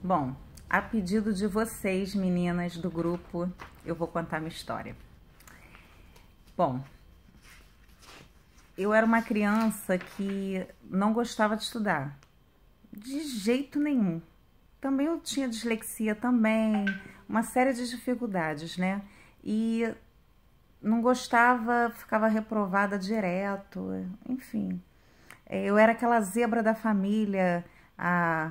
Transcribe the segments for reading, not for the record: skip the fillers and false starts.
Bom, a pedido de vocês, meninas do grupo, eu vou contar minha história. Bom, eu era uma criança que não gostava de estudar, de jeito nenhum. Também eu tinha dislexia também, uma série de dificuldades, né? E não gostava, ficava reprovada direto, enfim. Eu era aquela zebra da família, a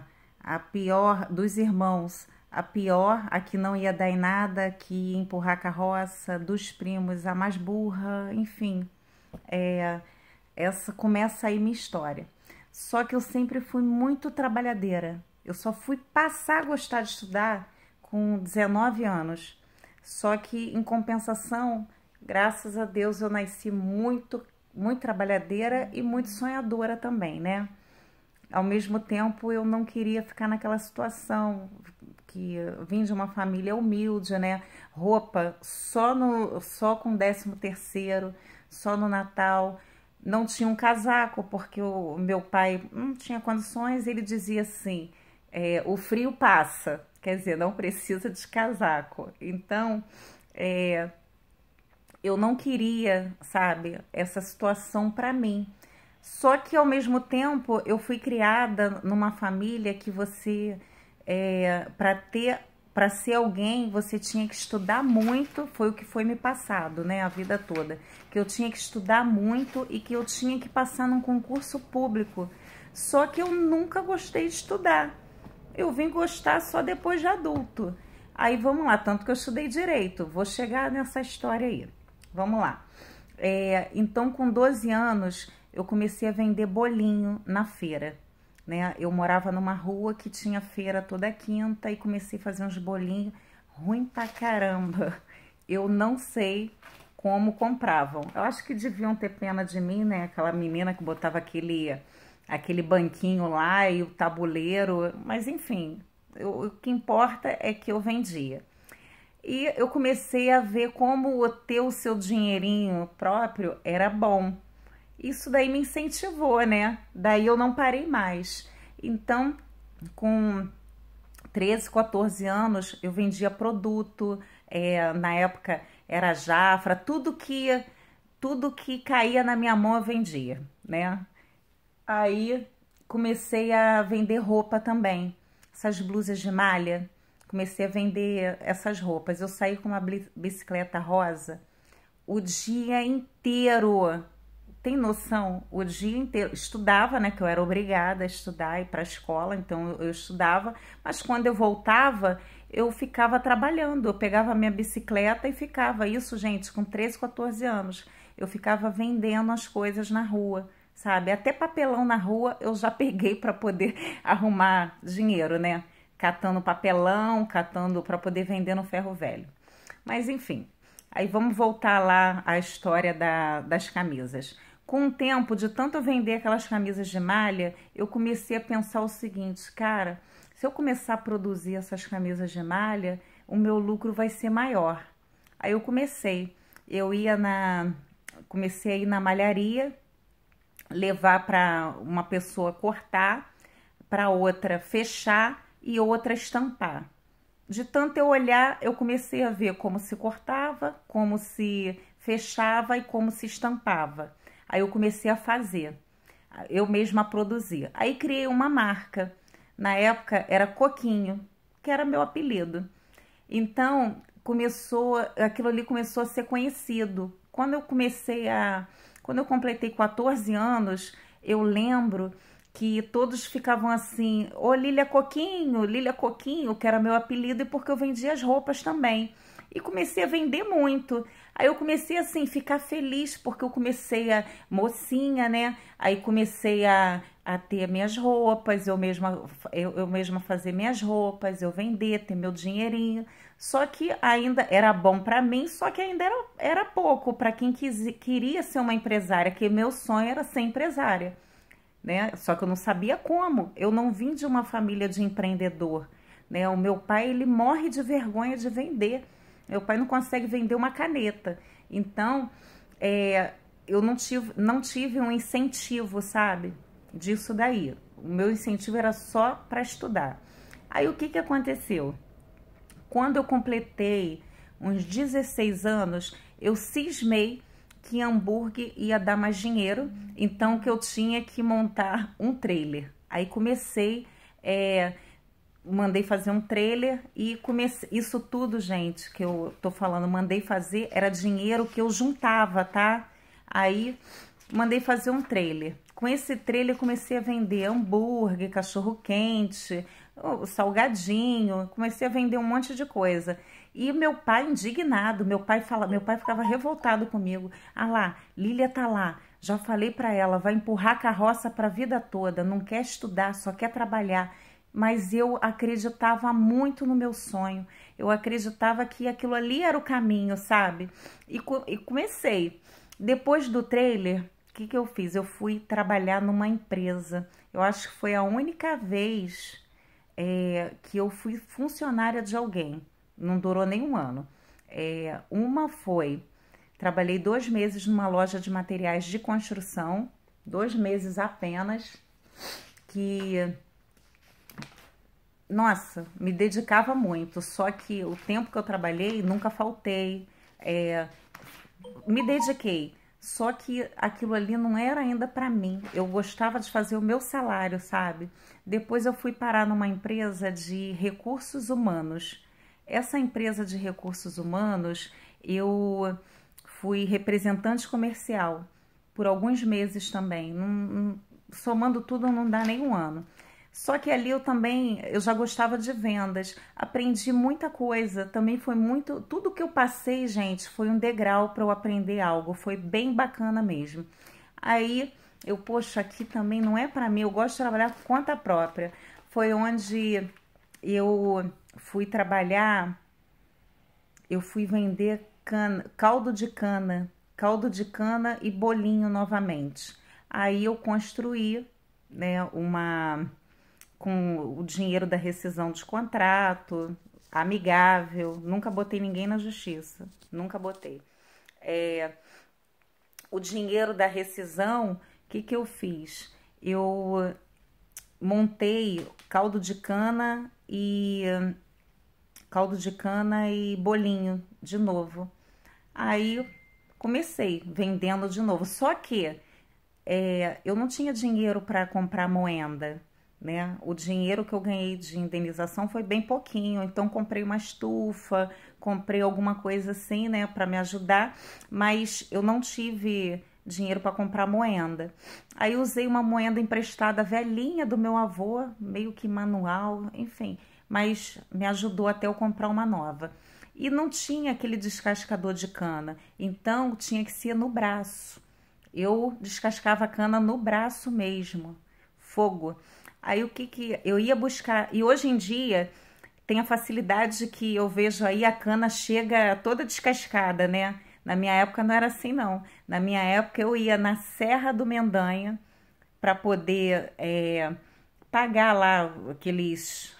pior dos irmãos, a pior, a que não ia dar em nada, que ia empurrar a carroça, dos primos, a mais burra, enfim. Essa começa aí minha história. Só que eu sempre fui muito trabalhadeira. Eu só fui passar a gostar de estudar com 19 anos. Só que, em compensação, graças a Deus, eu nasci muito trabalhadeira e muito sonhadora também, né? Ao mesmo tempo, eu não queria ficar naquela situação que eu vim de uma família humilde, né? Roupa só com 13º, só no Natal. Não tinha um casaco, porque o meu pai não tinha condições. Ele dizia assim, o frio passa, quer dizer, não precisa de casaco. Então, eu não queria, sabe, essa situação para mim. Só que, ao mesmo tempo, eu fui criada numa família que você, para ser alguém, você tinha que estudar muito, foi o que foi me passado, né, a vida toda. Que eu tinha que estudar muito e que eu tinha que passar num concurso público. Só que eu nunca gostei de estudar. Eu vim gostar só depois de adulto. Aí, vamos lá, tanto que eu estudei direito. Vou chegar nessa história aí. Vamos lá. Então, com 12 anos, eu comecei a vender bolinho na feira, né? Eu morava numa rua que tinha feira toda quinta e comecei a fazer uns bolinhos ruim pra caramba. Eu não sei como compravam. Eu acho que deviam ter pena de mim, né? Aquela menina que botava aquele banquinho lá e o tabuleiro. Mas, enfim, o que importa é que eu vendia. E eu comecei a ver como ter o seu dinheirinho próprio era bom. Isso daí me incentivou, né? Daí eu não parei mais. Então, com 13, 14 anos, eu vendia produto. Na época era Jafra, tudo que caía na minha mão eu vendia, né? Aí comecei a vender roupa também. Essas blusas de malha. Comecei a vender essas roupas. Eu saí com uma bicicleta rosa o dia inteiro. Tem noção? O dia inteiro. Estudava, né? Que eu era obrigada a estudar e ir para a escola. Então eu estudava. Mas quando eu voltava, eu ficava trabalhando. Eu pegava a minha bicicleta e ficava. Isso, gente, com 13, 14 anos. Eu ficava vendendo as coisas na rua, sabe? Até papelão na rua eu já peguei para poder arrumar dinheiro, né? Catando papelão, catando para poder vender no ferro velho. Mas enfim, aí vamos voltar lá à história das camisas. Com o tempo, de tanto eu vender aquelas camisas de malha, eu comecei a pensar o seguinte, cara, se eu começar a produzir essas camisas de malha, o meu lucro vai ser maior. Aí eu comecei a ir na malharia, levar para uma pessoa cortar, para outra fechar, e outra estampar. De tanto eu olhar, eu comecei a ver como se cortava, como se fechava e como se estampava. Aí eu comecei a fazer, eu mesma produzir. Aí criei uma marca. Na época era Coquinho, que era meu apelido. Então, aquilo ali começou a ser conhecido. Quando eu completei 14 anos, eu lembro que todos ficavam assim, ô Lília Coquinho, que era meu apelido, e porque eu vendia as roupas também. E comecei a vender muito. Aí eu comecei assim, ficar feliz, porque eu comecei mocinha, né? Aí comecei a ter minhas roupas, eu mesma fazer minhas roupas, eu vender, ter meu dinheirinho. Só que ainda era bom para mim, só que ainda era pouco para quem queria ser uma empresária, que meu sonho era ser empresária, né? Só que eu não sabia como. Eu não vim de uma família de empreendedor, né? O meu pai, ele morre de vergonha de vender. Meu pai não consegue vender uma caneta. Então, eu não tive um incentivo, sabe? Disso daí. O meu incentivo era só para estudar. Aí o que que aconteceu? Quando eu completei uns 16 anos, eu cismei que hambúrguer ia dar mais dinheiro, então que eu tinha que montar um trailer. Aí comecei, mandei fazer um trailer e comecei, isso tudo, gente, que eu tô falando, mandei fazer, era dinheiro que eu juntava, tá? Aí mandei fazer um trailer. Com esse trailer comecei a vender hambúrguer, cachorro quente, salgadinho, comecei a vender um monte de coisa. E meu pai indignado, meu pai ficava revoltado comigo. Ah lá, Lília tá lá, já falei pra ela, vai empurrar a carroça pra vida toda, não quer estudar, só quer trabalhar. Mas eu acreditava muito no meu sonho, eu acreditava que aquilo ali era o caminho, sabe? E comecei. Depois do trailer, o que que eu fiz? Eu fui trabalhar numa empresa. Eu acho que foi a única vez que eu fui funcionária de alguém. Não durou nem um ano. Uma foi, trabalhei 2 meses numa loja de materiais de construção, 2 meses apenas, que, nossa, me dedicava muito. Só que o tempo que eu trabalhei, nunca faltei, me dediquei. Só que aquilo ali não era ainda para mim. Eu gostava de fazer o meu salário, sabe? Depois eu fui parar numa empresa de recursos humanos. Essa empresa de recursos humanos, eu fui representante comercial por alguns meses também. Somando tudo, não dá nem um ano. Só que ali eu já gostava de vendas, aprendi muita coisa, também foi muito, tudo que eu passei, gente, foi um degrau para eu aprender algo, foi bem bacana mesmo. Aí, poxa, aqui também não é para mim, eu gosto de trabalhar por conta própria. Foi onde eu fui trabalhar, eu fui vender caldo de cana e bolinho novamente. Aí eu construí, né, com o dinheiro da rescisão de contrato, amigável, nunca botei ninguém na justiça, nunca botei. O dinheiro da rescisão, o que que eu fiz? Eu montei caldo de cana e bolinho de novo. Aí comecei vendendo de novo, só que eu não tinha dinheiro para comprar moenda, né? O dinheiro que eu ganhei de indenização foi bem pouquinho, então comprei uma estufa, comprei alguma coisa assim, né, para me ajudar, mas eu não tive dinheiro para comprar moenda. Aí usei uma moenda emprestada velhinha do meu avô, meio que manual, enfim, mas me ajudou até eu comprar uma nova. E não tinha aquele descascador de cana, então tinha que ser no braço. Eu descascava a cana no braço mesmo, fogo. Aí o que eu ia buscar? E hoje em dia tem a facilidade que eu vejo aí a cana chega toda descascada, né? Na minha época não era assim, não. Na minha época eu ia na Serra do Mendanha para poder pagar lá aqueles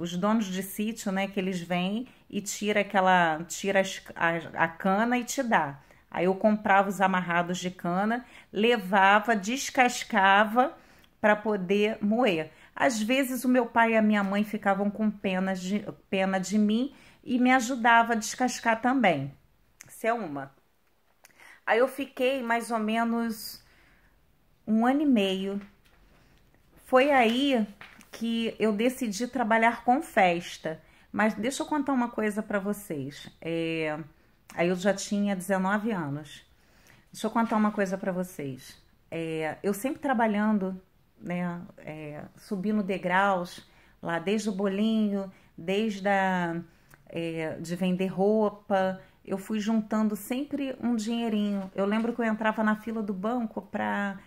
os donos de sítio, né? Que eles vêm e tira a cana e te dá. Aí eu comprava os amarrados de cana, levava, descascava para poder moer. Às vezes o meu pai e a minha mãe ficavam com pena de mim e me ajudava a descascar também. Isso é uma. Aí eu fiquei mais ou menos 1 ano e meio. Foi aí que eu decidi trabalhar com festa. Mas deixa eu contar uma coisa para vocês. Aí eu já tinha 19 anos. Deixa eu contar uma coisa para vocês. Eu sempre trabalhando, né, subindo degraus, lá desde o bolinho, de vender roupa, eu fui juntando sempre um dinheirinho. Eu lembro que eu entrava na fila do banco para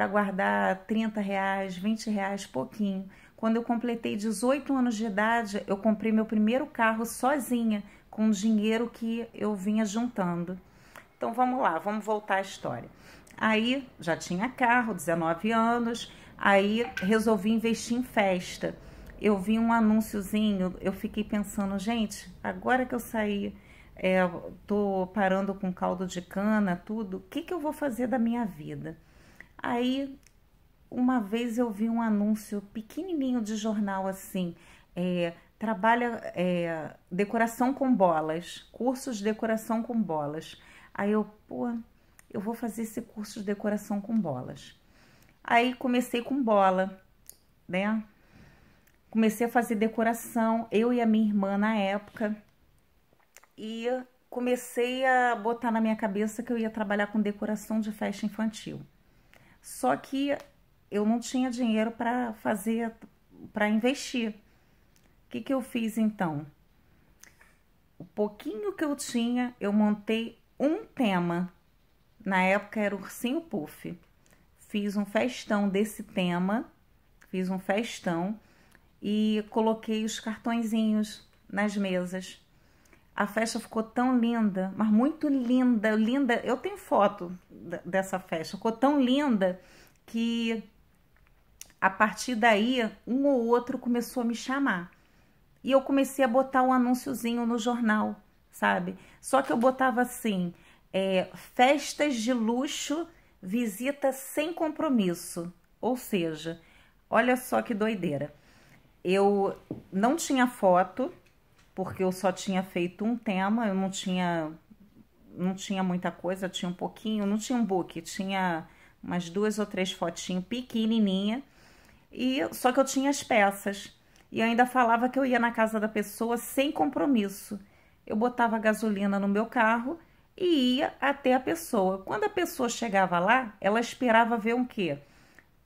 guardar 30 reais, 20 reais, pouquinho. Quando eu completei 18 anos de idade, eu comprei meu primeiro carro sozinha, com o dinheiro que eu vinha juntando. Então vamos lá, vamos voltar à história. Aí já tinha carro, 19 anos, aí resolvi investir em festa. Eu vi um anúnciozinho, eu fiquei pensando, gente, agora que eu saí, tô parando com caldo de cana, tudo, o que eu vou fazer da minha vida? Aí, uma vez eu vi um anúncio pequenininho de jornal assim, trabalha decoração com bolas, cursos de decoração com bolas. Aí eu, pô, eu vou fazer esse curso de decoração com bolas. Aí comecei com bola, né? Comecei a fazer decoração, eu e a minha irmã na época, e comecei a botar na minha cabeça que eu ia trabalhar com decoração de festa infantil. Só que eu não tinha dinheiro para fazer, para investir. O que que eu fiz então? O pouquinho que eu tinha, eu montei um tema. Na época era Ursinho Puff. Fiz um festão desse tema, fiz um festão e coloquei os cartõezinhos nas mesas. A festa ficou tão linda, mas muito linda, linda. Eu tenho foto dessa festa. Ficou tão linda que a partir daí um ou outro começou a me chamar. E eu comecei a botar um anúnciozinho no jornal, sabe? Só que eu botava assim, festas de luxo, visita sem compromisso. Ou seja, olha só que doideira. Eu não tinha foto, porque eu só tinha feito um tema, eu não tinha muita coisa, tinha um pouquinho, não tinha um book, tinha umas 2 ou 3 fotinhas pequenininha, e só que eu tinha as peças. E eu ainda falava que eu ia na casa da pessoa sem compromisso. Eu botava gasolina no meu carro e ia até a pessoa. Quando a pessoa chegava lá, ela esperava ver um quê?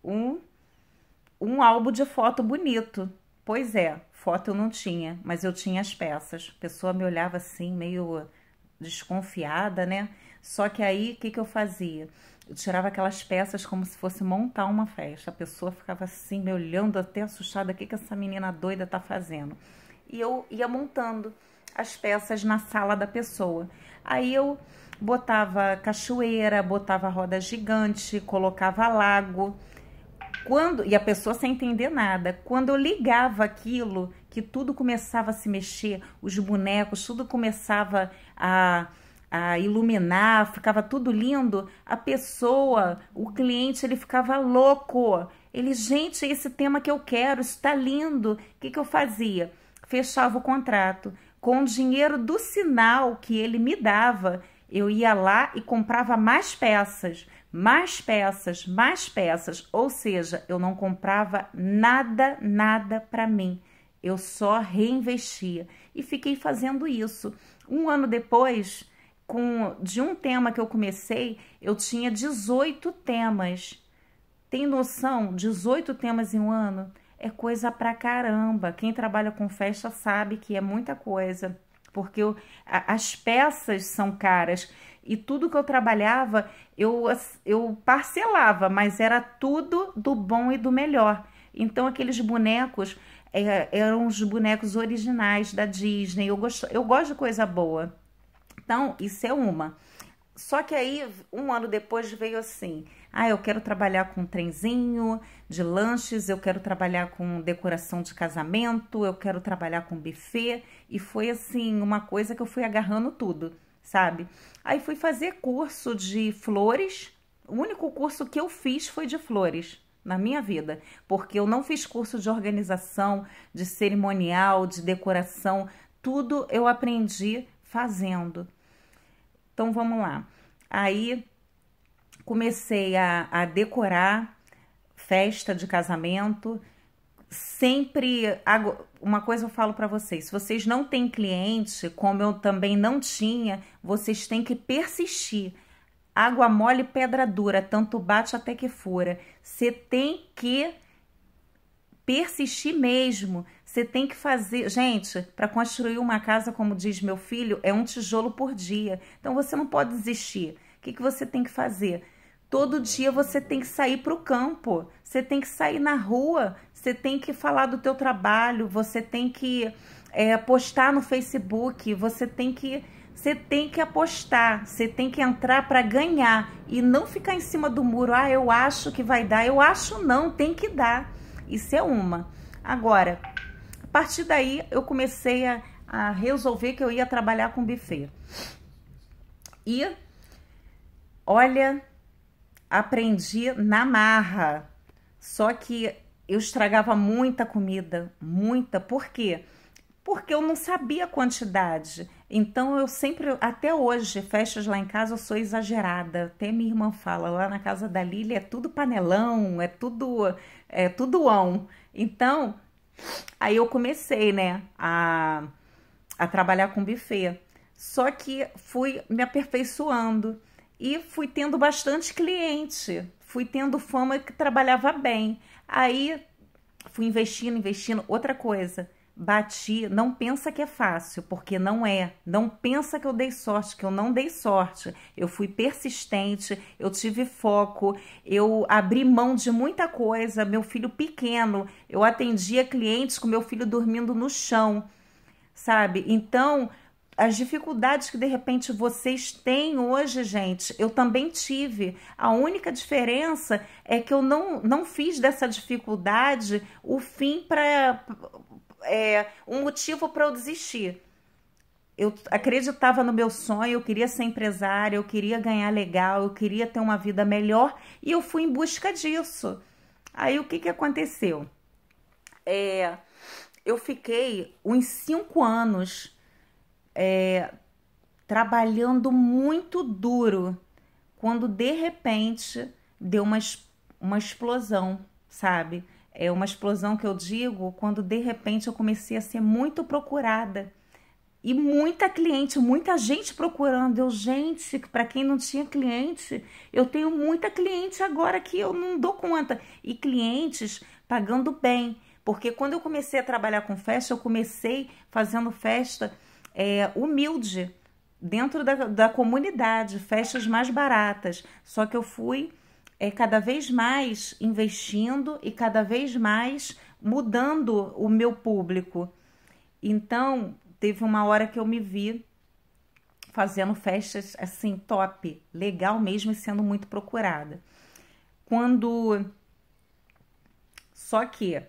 Um álbum de foto bonito. Pois é, foto eu não tinha, mas eu tinha as peças. A pessoa me olhava assim, meio desconfiada, né? Só que aí, o que que eu fazia? Eu tirava aquelas peças como se fosse montar uma festa. A pessoa ficava assim, me olhando até assustada. O que que essa menina doida tá fazendo? E eu ia montando as peças na sala da pessoa. Aí eu botava cachoeira, botava roda gigante, colocava lago. E a pessoa sem entender nada. Quando eu ligava aquilo, que tudo começava a se mexer, os bonecos, tudo começava a iluminar, ficava tudo lindo, a pessoa, o cliente, ele ficava louco. Ele, gente, esse tema que eu quero, isso tá lindo. O que que eu fazia? Fechava o contrato. Com o dinheiro do sinal que ele me dava, eu ia lá e comprava mais peças, mais peças, mais peças. Ou seja, eu não comprava nada, nada para mim. Eu só reinvestia. E fiquei fazendo isso. Um ano depois, de um tema que eu comecei, eu tinha 18 temas. Tem noção? 18 temas em um ano? É coisa pra caramba. Quem trabalha com festa sabe que é muita coisa. Porque as peças são caras. E tudo que eu trabalhava, eu parcelava, mas era tudo do bom e do melhor. Então, aqueles bonecos eram os bonecos originais da Disney. Eu gosto de coisa boa. Então, isso é uma. Só que aí, um ano depois, veio assim: eu quero trabalhar com trenzinho de lanches, eu quero trabalhar com decoração de casamento, eu quero trabalhar com buffet. E foi assim, uma coisa que eu fui agarrando tudo, sabe? Aí fui fazer curso de flores. O único curso que eu fiz foi de flores na minha vida, porque eu não fiz curso de organização, de cerimonial, de decoração. Tudo eu aprendi fazendo. Então, vamos lá. Aí, comecei a decorar festa de casamento. Sempre, uma coisa eu falo para vocês, se vocês não têm cliente, como eu também não tinha, vocês têm que persistir. Água mole, pedra dura, tanto bate até que fura. Você tem que persistir mesmo. Você tem que fazer... Gente, para construir uma casa, como diz meu filho, é um tijolo por dia. Então, você não pode desistir. O que que você tem que fazer? Todo dia você tem que sair para o campo. Você tem que sair na rua. Você tem que falar do teu trabalho. Você tem que postar no Facebook. Você tem que apostar. Você tem que entrar para ganhar. E não ficar em cima do muro. Eu acho que vai dar. Eu acho não, tem que dar. Isso é uma. Agora... A partir daí, eu comecei a resolver que eu ia trabalhar com buffet. E, olha, aprendi na marra. Só que eu estragava muita comida, muita. Por quê? Porque eu não sabia a quantidade. Então eu sempre, até hoje, festas lá em casa eu sou exagerada. Até minha irmã fala, lá na casa da Lília é tudo panelão, é tudo ão. Então, aí eu comecei, né, a trabalhar com buffet. Só que fui me aperfeiçoando e fui tendo bastante cliente. Fui tendo fama que trabalhava bem. Aí fui investindo, investindo. Outra coisa, bati. Não pensa que é fácil, porque não é. Não pensa que eu dei sorte, que eu não dei sorte. Eu fui persistente, eu tive foco, eu abri mão de muita coisa. Meu filho pequeno, eu atendia clientes com meu filho dormindo no chão, sabe? Então, as dificuldades que de repente vocês têm hoje, gente, eu também tive. A única diferença é que eu não fiz dessa dificuldade o fim para um motivo para eu desistir. Eu acreditava no meu sonho, eu queria ser empresária, eu queria ganhar legal, eu queria ter uma vida melhor e eu fui em busca disso. Aí o que que aconteceu? Eu fiquei uns 5 anos trabalhando muito duro, quando de repente deu uma explosão, sabe? É uma explosão que eu digo quando de repente eu comecei a ser muito procurada. E muita cliente, muita gente procurando. Gente, para quem não tinha cliente, eu tenho muita cliente agora que eu não dou conta. E clientes pagando bem. Porque quando eu comecei a trabalhar com festa, eu comecei fazendo festa humilde, dentro da comunidade, festas mais baratas. Só que eu fui cada vez mais investindo e cada vez mais mudando o meu público. Então, teve uma hora que eu me vi fazendo festas assim, top, legal mesmo e sendo muito procurada. Só que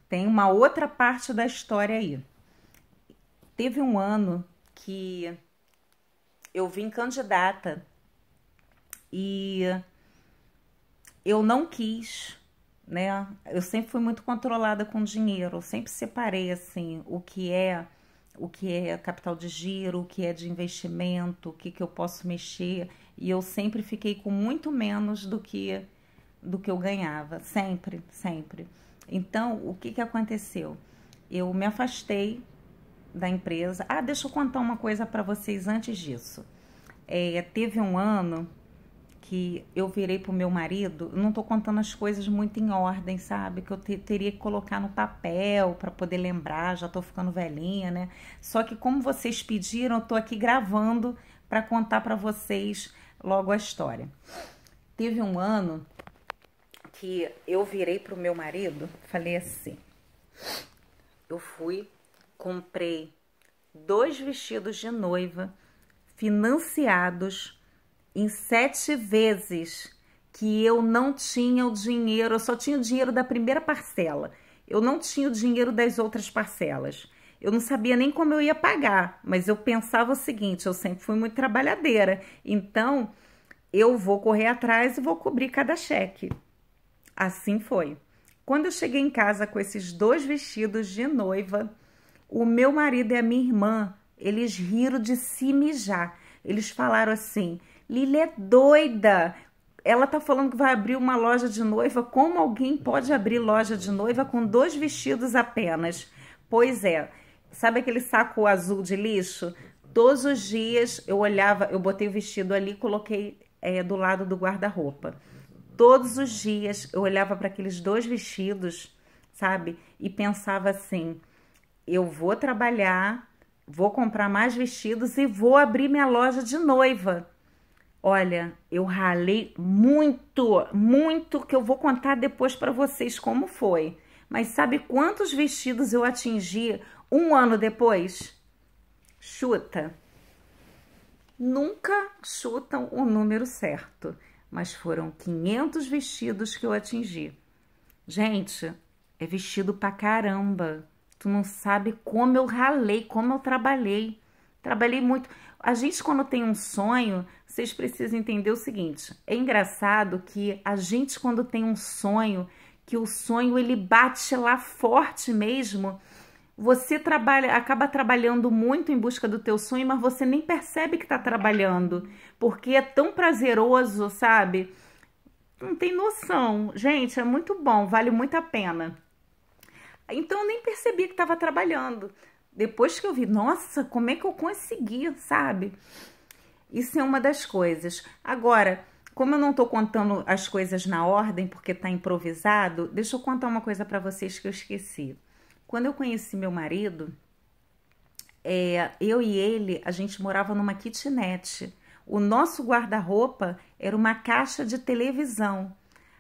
tem uma outra parte da história aí. Teve um ano que eu vim candidata e eu não quis, né? Eu sempre fui muito controlada com dinheiro, eu sempre separei assim o que é capital de giro, o que é de investimento, o que eu posso mexer, e eu sempre fiquei com muito menos do que eu ganhava, sempre, sempre. Então, o que aconteceu? Eu me afastei da empresa. Deixa eu contar uma coisa para vocês antes disso. Teve um ano que eu virei pro meu marido, não tô contando as coisas muito em ordem, sabe? Que eu teria que colocar no papel para poder lembrar, já tô ficando velhinha, né? Só que como vocês pediram, eu tô aqui gravando para contar para vocês logo a história. Teve um ano que eu virei pro meu marido, falei assim, eu comprei 2 vestidos de noiva financiados em 7 vezes, que eu não tinha o dinheiro, eu só tinha o dinheiro da primeira parcela, eu não tinha o dinheiro das outras parcelas, eu não sabia nem como eu ia pagar, mas eu pensava o seguinte, eu sempre fui muito trabalhadeira, então eu vou correr atrás e vou cobrir cada cheque. Assim foi. Quando eu cheguei em casa com esses 2 vestidos de noiva, o meu marido e a minha irmã, eles riram de se mijar. Eles falaram assim, Lília é doida, ela tá falando que vai abrir uma loja de noiva, como alguém pode abrir loja de noiva com 2 vestidos apenas? Pois é, sabe aquele saco azul de lixo? Todos os dias eu olhava, eu botei o vestido ali e coloquei do lado do guarda-roupa. Todos os dias eu olhava para aqueles 2 vestidos, sabe? E pensava assim, eu vou trabalhar, vou comprar mais vestidos e vou abrir minha loja de noiva. Olha, eu ralei muito, muito, que eu vou contar depois para vocês como foi. Mas sabe quantos vestidos eu atingi 1 ano depois? Chuta. Nunca chutam o número certo, mas foram 500 vestidos que eu atingi. Gente, é vestido pra caramba. Tu não sabe como eu ralei, como eu trabalhei. Trabalhei muito. A gente, quando tem um sonho, vocês precisam entender o seguinte. É engraçado que a gente, quando tem um sonho que o sonho ele bate lá forte mesmo. Você acaba trabalhando muito em busca do teu sonho, mas você nem percebe que está trabalhando, porque é tão prazeroso, sabe? Não tem noção. Gente, é muito bom, vale muito a pena. Então eu nem percebi que estava trabalhando. Depois que eu vi, nossa, como é que eu consegui, sabe? Isso é uma das coisas. Agora, como eu não tô contando as coisas na ordem, porque tá improvisado, deixa eu contar uma coisa para vocês que eu esqueci. Quando eu conheci meu marido, eu e ele, a gente morava numa kitnet. O nosso guarda-roupa era uma caixa de televisão.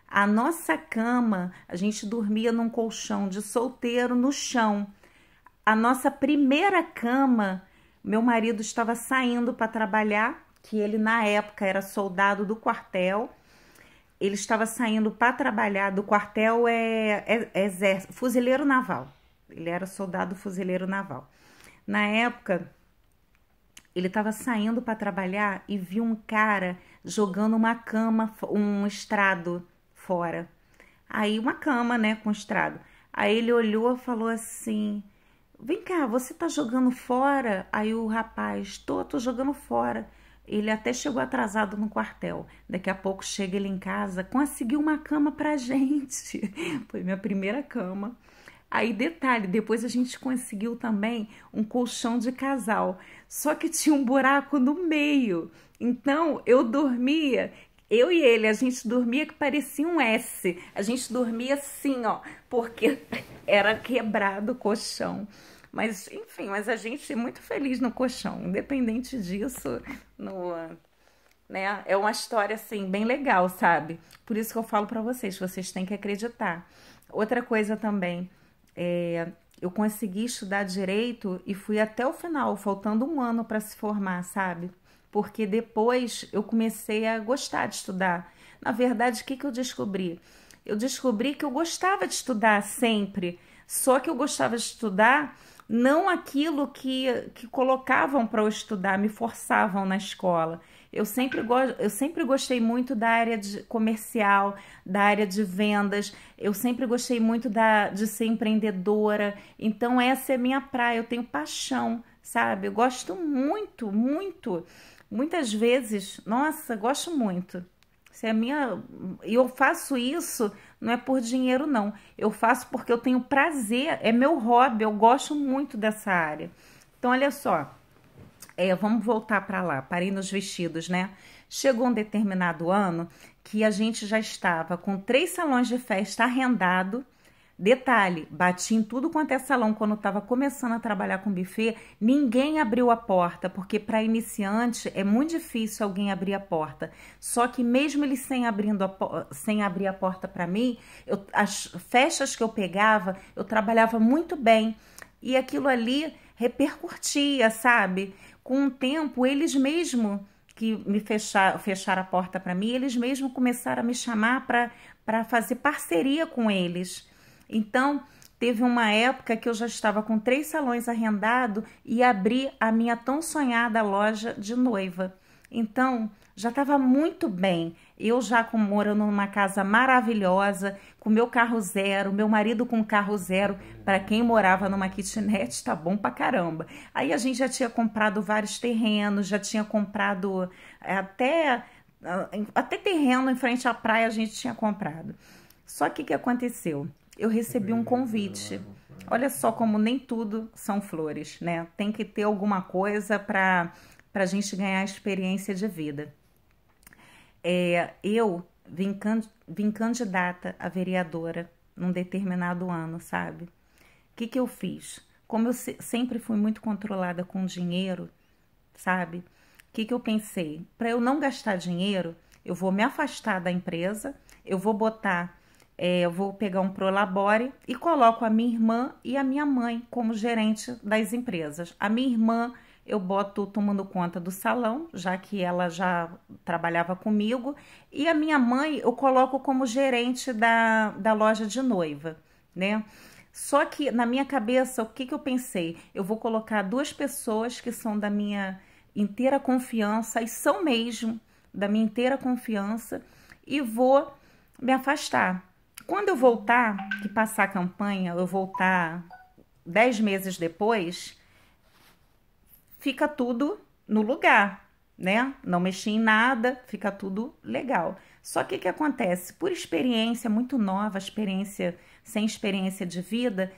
A nossa cama, a gente dormia num colchão de solteiro no chão. A nossa primeira cama, meu marido estava saindo para trabalhar, que ele na época era soldado do quartel. Ele estava saindo para trabalhar do quartel, exército, fuzileiro naval. Ele era soldado fuzileiro naval. Na época, ele estava saindo para trabalhar e viu um cara jogando uma cama, um estrado fora. Aí uma cama, né, com estrado. Aí ele olhou e falou assim: vem cá, você tá jogando fora? Aí o rapaz: tô jogando fora. Ele até chegou atrasado no quartel. Daqui a pouco chega ele em casa, conseguiu uma cama pra gente. Foi minha primeira cama. Aí, detalhe, depois a gente conseguiu também um colchão de casal, só que tinha um buraco no meio. Então, eu dormia, eu e ele, a gente dormia que parecia um S. A gente dormia assim, ó, porque era quebrado o colchão. Mas, enfim, mas a gente é muito feliz no colchão, independente disso, né? É uma história, assim, bem legal, sabe? Por isso que eu falo pra vocês têm que acreditar. Outra coisa também, eu consegui estudar direito e fui até o final, faltando um ano para se formar, sabe? Porque depois eu comecei a gostar de estudar. Na verdade, o que eu descobri? Eu descobri que eu gostava de estudar sempre, só que eu gostava de estudar não aquilo que colocavam para eu estudar, me forçavam na escola. Eu sempre gostei muito da área de comercial, da área de vendas. Eu sempre gostei muito de ser empreendedora. Então, essa é minha praia. Eu tenho paixão, sabe? Eu gosto muito, muito. Muitas vezes, nossa, gosto muito. Se é minha, e eu faço isso não é por dinheiro, não. Eu faço porque eu tenho prazer, é meu hobby, eu gosto muito dessa área. Então, olha só. Vamos voltar para lá, parei nos vestidos, né? Chegou um determinado ano que a gente já estava com 3 salões de festa arrendado. Detalhe, bati em tudo quanto é salão quando estava começando a trabalhar com buffet, ninguém abriu a porta, porque para iniciante é muito difícil alguém abrir a porta. Só que mesmo eles sem abrir a porta para mim, as festas que eu pegava, eu trabalhava muito bem. E aquilo ali repercutia, sabe? Com o tempo, eles mesmo que me fecharam a porta para mim, eles mesmo começaram a me chamar para fazer parceria com eles. Então, teve uma época que eu já estava com 3 salões arrendados e abri a minha tão sonhada loja de noiva. Então, já estava muito bem. Eu já morando numa casa maravilhosa, com meu carro zero, meu marido com carro zero. Para quem morava numa kitnet, tá bom pra caramba. Aí a gente já tinha comprado vários terrenos, já tinha comprado até terreno em frente à praia a gente tinha comprado. Só que o que aconteceu? Eu recebi um convite. Olha só como nem tudo são flores, né? Tem que ter alguma coisa para a gente ganhar experiência de vida. Eu vim candidata a vereadora num determinado ano, sabe? O que eu fiz? Como eu sempre fui muito controlada com dinheiro, sabe? O que eu pensei? Para eu não gastar dinheiro, eu vou me afastar da empresa, eu vou pegar um Prolabore e coloco a minha irmã e a minha mãe como gerente das empresas. A minha irmã eu boto tomando conta do salão, já que ela já trabalhava comigo, e a minha mãe eu coloco como gerente da loja de noiva, né? Só que na minha cabeça, o que eu pensei? Eu vou colocar 2 pessoas que são da minha inteira confiança, e são mesmo da minha inteira confiança, e vou me afastar. Quando eu voltar, que passar a campanha, eu voltar 10 meses depois, fica tudo no lugar, né? Não mexi em nada, fica tudo legal. Só que o que acontece? Por experiência muito nova, experiência sem experiência de vida,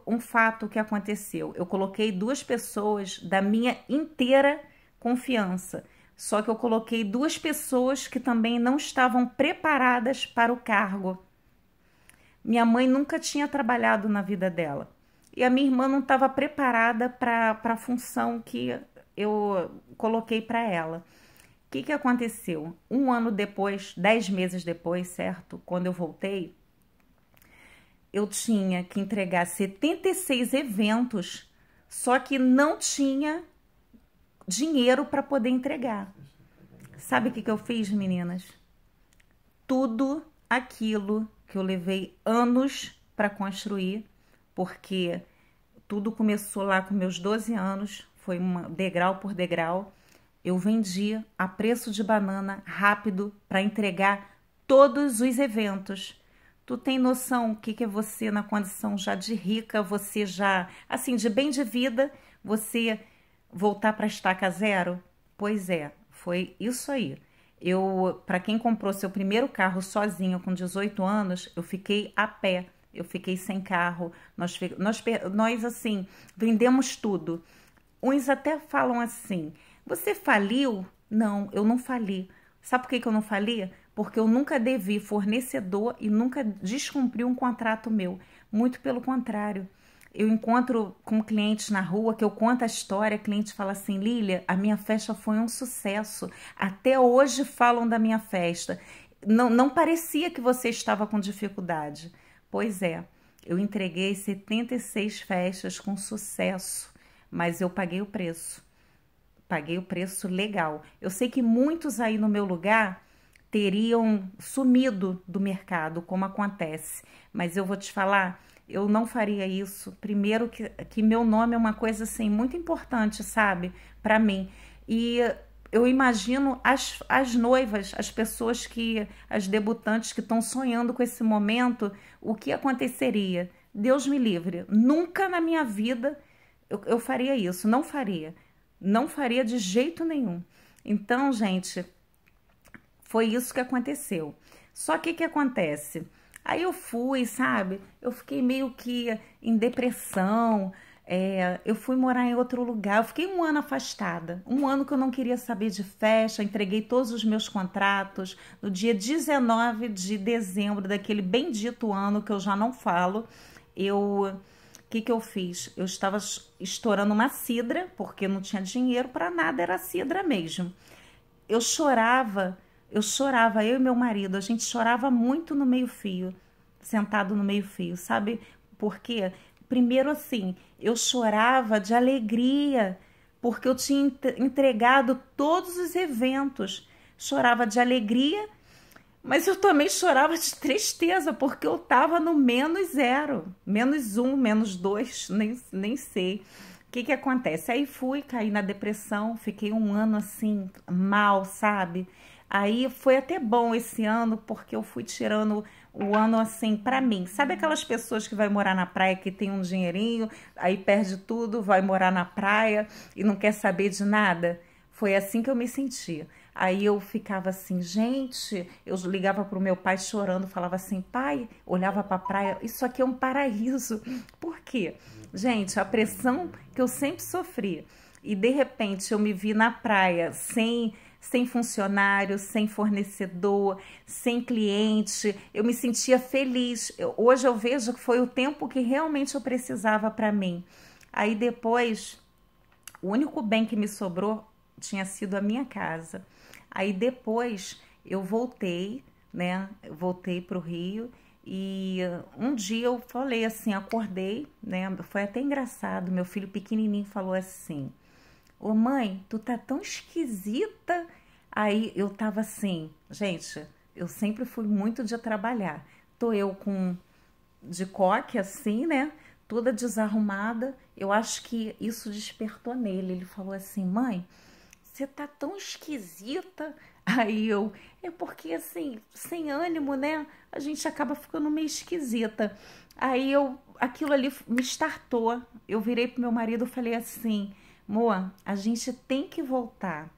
um fato que aconteceu, eu coloquei 2 pessoas da minha inteira confiança, só que eu coloquei 2 pessoas que também não estavam preparadas para o cargo. Minha mãe nunca tinha trabalhado na vida dela e a minha irmã não estava preparada para a função que eu coloquei para ela. O que aconteceu? 1 ano depois, 10 meses depois, certo? Quando eu voltei, eu tinha que entregar 76 eventos, só que não tinha dinheiro para poder entregar. Sabe o que eu fiz, meninas? Tudo aquilo que eu levei anos para construir, porque tudo começou lá com meus 12 anos, foi degrau por degrau. Eu vendi a preço de banana rápido para entregar todos os eventos. Tu tem noção o que é você na condição já de rica, você já, assim, de bem de vida, você voltar para estaca zero? Pois é, foi isso aí. Para quem comprou seu primeiro carro sozinho com 18 anos, eu fiquei a pé, eu fiquei sem carro, nós assim, vendemos tudo. Uns até falam assim, você faliu? Não, eu não fali. Sabe por que eu não fali? Porque eu nunca devi fornecedor e nunca descumpri um contrato meu. Muito pelo contrário. Eu encontro com clientes na rua que eu conto a história, cliente fala assim, Lília, a minha festa foi um sucesso. Até hoje falam da minha festa. Não parecia que você estava com dificuldade. Pois é, eu entreguei 76 festas com sucesso, mas eu paguei o preço. Paguei o preço legal. Eu sei que muitos aí no meu lugar teriam sumido do mercado, como acontece. Mas eu vou te falar, eu não faria isso. Primeiro que meu nome é uma coisa assim muito importante, sabe? Para mim. E eu imagino as noivas, as pessoas as debutantes que estão sonhando com esse momento, o que aconteceria? Deus me livre. Nunca na minha vida eu faria isso, não faria. Não faria de jeito nenhum. Então, gente, foi isso que aconteceu. Só que o que acontece? Aí eu fui, sabe? Eu fiquei meio que em depressão. Eu fui morar em outro lugar. Eu fiquei 1 ano afastada. 1 ano que eu não queria saber de festa. Entreguei todos os meus contratos. No dia 19 de dezembro daquele bendito ano que eu já não falo, o que eu fiz? Eu estava estourando uma cidra, porque não tinha dinheiro para nada, era cidra mesmo. Eu chorava, eu e meu marido, a gente chorava muito no meio-fio, sentado no meio-fio, sabe por quê? Primeiro assim, eu chorava de alegria, porque eu tinha entregado todos os eventos. Chorava de alegria, mas eu também chorava de tristeza, porque eu estava no -0, -1, -2, nem sei. O que acontece? Aí caí na depressão, fiquei 1 ano assim, mal, sabe? Aí foi até bom esse ano, porque eu fui tirando o ano assim pra mim. Sabe aquelas pessoas que vai morar na praia, que tem um dinheirinho, aí perde tudo, vai morar na praia e não quer saber de nada? Foi assim que eu me sentia. Aí eu ficava assim, gente, eu ligava pro meu pai chorando, falava assim, pai, olhava pra praia, isso aqui é um paraíso. Por quê? Gente, a pressão que eu sempre sofri. E de repente eu me vi na praia sem funcionário, sem fornecedor, sem cliente, eu me sentia feliz. Hoje eu vejo que foi o tempo que realmente eu precisava para mim. Aí depois, o único bem que me sobrou tinha sido a minha casa. Aí depois eu voltei, né? Voltei para o Rio e um dia eu falei assim, acordei, né? Foi até engraçado, meu filho pequenininho falou assim, ô mãe, tu tá tão esquisita. Aí eu tava assim, gente, eu sempre fui muito de trabalhar. Tô eu de coque assim, né? Toda desarrumada. Eu acho que isso despertou nele. Ele falou assim, mãe, você tá tão esquisita. Aí é porque assim, sem ânimo, né? A gente acaba ficando meio esquisita. Aquilo ali me startou. Eu virei pro meu marido e falei assim, Moa, a gente tem que voltar.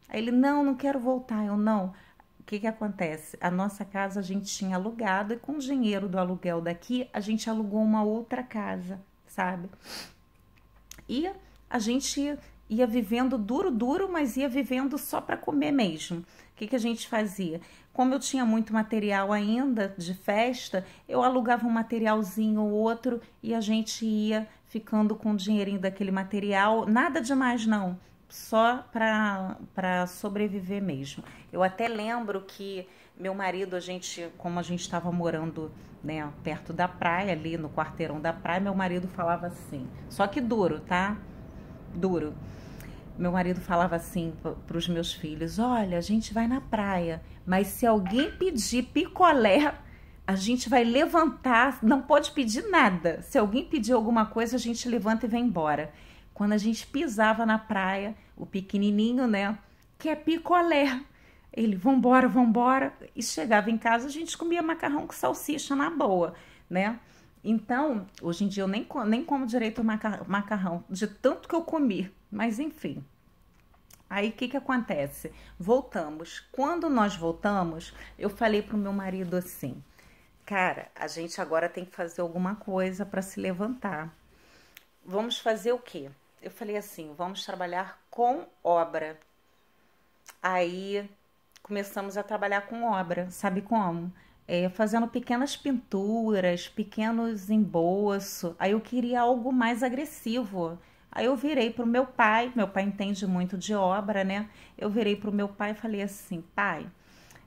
Aí ele, não, não quero voltar. Eu, não. O que que acontece? A nossa casa a gente tinha alugado e com o dinheiro do aluguel daqui, a gente alugou uma outra casa, sabe? E a gente ia vivendo duro, duro, mas ia vivendo só para comer mesmo. O que que a gente fazia? Como eu tinha muito material ainda de festa, eu alugava um materialzinho ou outro e a gente ia ficando com o dinheirinho daquele material. Nada demais, não. Só para sobreviver mesmo. Eu até lembro que meu marido, como a gente estava morando, né, perto da praia, ali no quarteirão da praia, meu marido falava assim, só que duro, tá? Duro. Meu marido falava assim para os meus filhos, olha, a gente vai na praia, mas se alguém pedir picolé, a gente vai levantar, não pode pedir nada. Se alguém pedir alguma coisa, a gente levanta e vai embora. Quando a gente pisava na praia, o pequenininho, né, quer picolé. Ele, vambora, vambora. E chegava em casa, a gente comia macarrão com salsicha na boa, né? Então, hoje em dia eu nem como direito o macarrão, de tanto que eu comi. Mas enfim. Aí o que que acontece? Voltamos. Quando nós voltamos, eu falei pro meu marido assim, cara, a gente agora tem que fazer alguma coisa para se levantar. Vamos fazer o quê? Eu falei assim, vamos trabalhar com obra. Aí começamos a trabalhar com obra, sabe como? Fazendo pequenas pinturas, pequenos emboços. Aí eu queria algo mais agressivo. Aí eu virei pro meu pai entende muito de obra, né? Eu virei pro meu pai e falei assim, pai,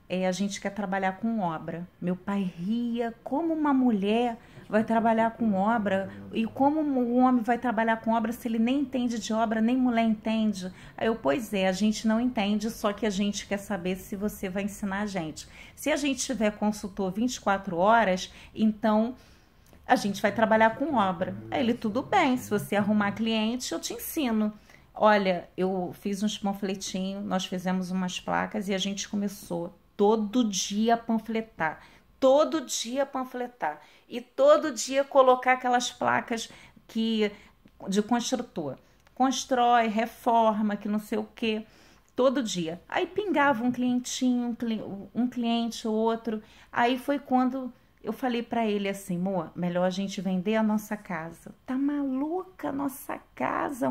a gente quer trabalhar com obra. Meu pai ria, como uma mulher vai trabalhar com obra e como um homem vai trabalhar com obra se ele nem entende de obra, nem mulher entende. Aí eu, pois é, a gente não entende, só que a gente quer saber se você vai ensinar a gente. Se a gente tiver consultor 24 horas, então a gente vai trabalhar com obra. Aí ele, tudo bem, se você arrumar cliente, eu te ensino. Olha, eu fiz uns panfletinhos, nós fizemos umas placas e a gente começou todo dia a panfletar. Todo dia panfletar. E todo dia colocar aquelas placas de construtor. Constrói, reforma, que não sei o quê. Todo dia. Aí pingava um clientinho, um cliente, outro. Aí foi quando eu falei para ele assim, amor, melhor a gente vender a nossa casa. Tá maluca a nossa casa?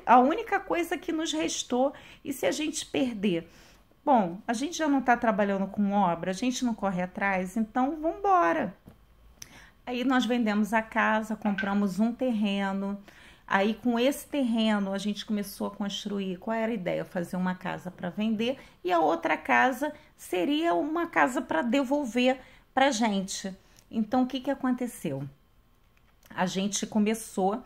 A única coisa que nos restou. E se a gente perder? Bom, a gente já não está trabalhando com obra, a gente não corre atrás, então vamos embora. Aí nós vendemos a casa, compramos um terreno. Aí com esse terreno a gente começou a construir. Qual era a ideia? Fazer uma casa para vender e a outra casa seria uma casa para devolver para gente. Então o que que aconteceu? A gente começou